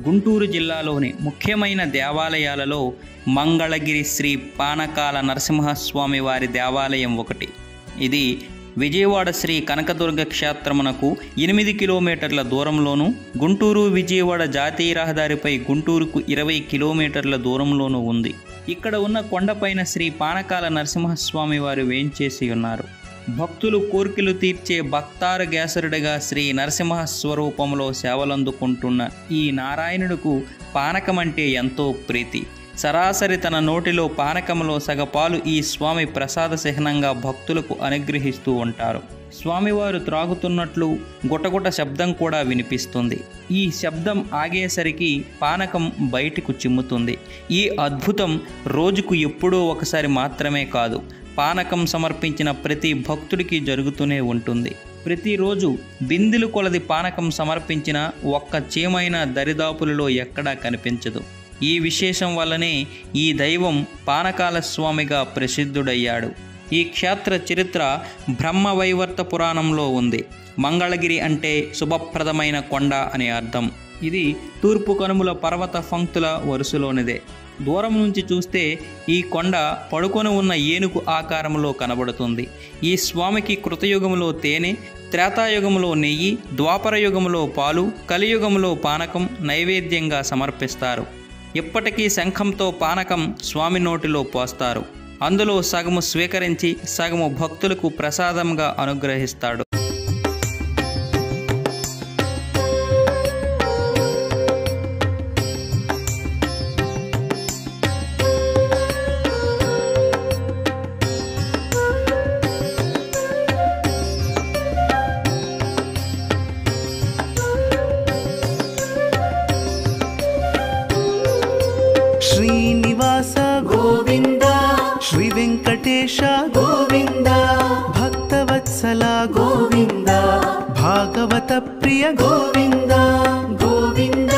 గుంటూరు జిల్లాలోని ముఖ్యమైన దేవాలయాలలో మంగళగిరి శ్రీ పానకాల నరసింహస్వామి వారి దేవాలయం ఒకటి. ఇది విజయవాడ శ్రీ కనకదుర్గ క్షేత్రమునకు 8 కిలోమీటర్ల దూరంలోను, గుంటూరు విజయవాడ జాతీయ రహదారిపై గుంటూరుకు 20 కిలోమీటర్ల దూరంలోనూ ఉంది. ఇక్కడ ఉన్న కొండపైన శ్రీ పానకాల నరసింహస్వామి వారు వేంచేసి ఉన్నారు. భక్తులు కోర్కెలు తీర్చే భక్తారగేసరుడిగా శ్రీ నరసింహ స్వరూపంలో సేవలందుకుంటున్న ఈ నారాయణుడుకు పానకమంటే ఎంతో ప్రీతి. సరాసరి తన నోటిలో పానకంలో సగపాలు ఈ స్వామి ప్రసాద చిహ్నంగా భక్తులకు అనుగ్రహిస్తూ ఉంటారు. స్వామివారు త్రాగుతున్నట్లు గుటగుట శబ్దం కూడా వినిపిస్తుంది. ఈ శబ్దం ఆగేసరికి పానకం బయటకు చిమ్ముతుంది. ఈ అద్భుతం రోజుకు ఎప్పుడో ఒకసారి మాత్రమే కాదు, పానకం సమర్పించిన ప్రతి భక్తుడికి జరుగుతూనే ఉంటుంది. ప్రతిరోజు బిందెలు కొలది పానకం సమర్పించిన ఒక్క చీమైన దరిదాపులలో ఎక్కడా కనిపించదు. ఈ విశేషం వల్లనే ఈ దైవం పానకాల స్వామిగా ప్రసిద్ధుడయ్యాడు. ఈ క్షేత్ర చరిత్ర బ్రహ్మవైవర్త పురాణంలో ఉంది. మంగళగిరి అంటే శుభప్రదమైన కొండ అని అర్థం. ఇది తూర్పు కనుమల పర్వత పంక్తుల వరుసలోనిదే. దూరం నుంచి చూస్తే ఈ కొండ పడుకొని ఉన్న ఏనుగు ఆకారంలో కనబడుతుంది. ఈ స్వామికి కృతయుగంలో తేనె, త్రేతాయుగంలో నెయ్యి, ద్వాపరయుగంలో పాలు, కలియుగంలో పానకం నైవేద్యంగా సమర్పిస్తారు. ఇప్పటికీ శంఖంతో పానకం స్వామి నోటిలో పోస్తారు. అందులో సగము స్వీకరించి సగము భక్తులకు ప్రసాదంగా అనుగ్రహిస్తాడు. శ్రీనివాస గోవింద, శ్రీ వెంకటేశ గోవింద, భక్తవత్సల గోవింద, భాగవత ప్రియ గోవింద గోవింద.